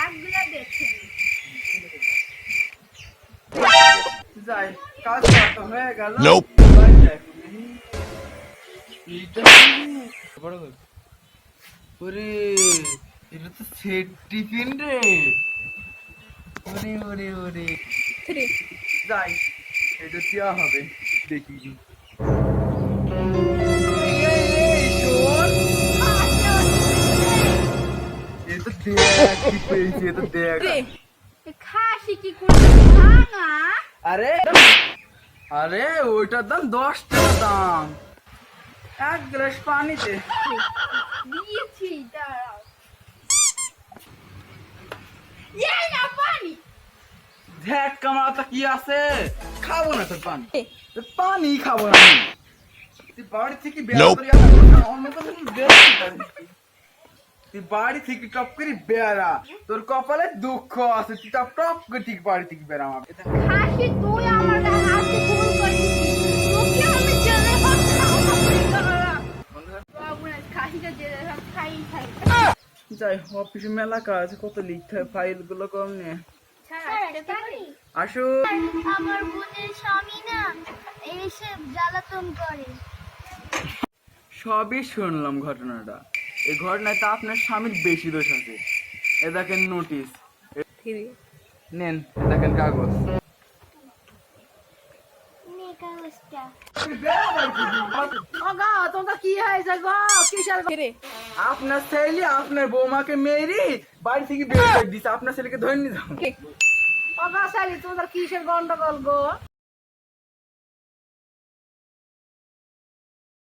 দাগগুলো দেখে যাই কাজ তো হয়ে গেল। ওরে এটা তো সেট টিফিন রে। ওরে ওরে ওরে যাই এটা দেওয়া হবে দেখি কি। এই শোন, এ তো দেখ কি পেয়েছি, এ তো দেখ। খাসি কি করে ভাঙা? আরে আরে ওইটার দাম 10 টাকা দাম, এক গ্লাস পানিতে দিয়েছি দাঁড়াও। এই না পানি। দেখ কামাতা কি আছে, খাবো না তোর পানি, তোর পানি খাবো না আমি। তুই বাড়ি থেকে বের করে অন্য তো বেরোতে পারিস। তুই বাড়ি থেকে টপ করে বেড়া, তোর কপালে দুঃখ আছে, তুই টপ টপ করে ঠিক বাড়ি থেকে বেড়া। আমার খাসি তুই আমার গায়ে হাতে ভুল করেছিস। তোকে আমি জেলে ভাত খাওয়াবো বাবু না, খাসিটা জেলে ভাত খাই খাই। যাই অফিসে মেলা কাজ, কত লিখতে হয়, ফাইল গুলো কম নিয়ে আসো। আমার বোনের স্বামী না এসে জ্বালাতন করে। সবই শুনলাম ঘটনাটা, এই ঘটনায় তো আপনার স্বামীর বেশি দোষ আছে। এ দেখেন নোটিশ, নেন এ দেখেন কাগজ। আপনার ছেলে আপনার বৌমাকে মেরে বাড়ি থেকে বের করে দিছে, আপনার ছেলেকে ধরে নিয়ে যাও। কিসের গন্ডগোল গো?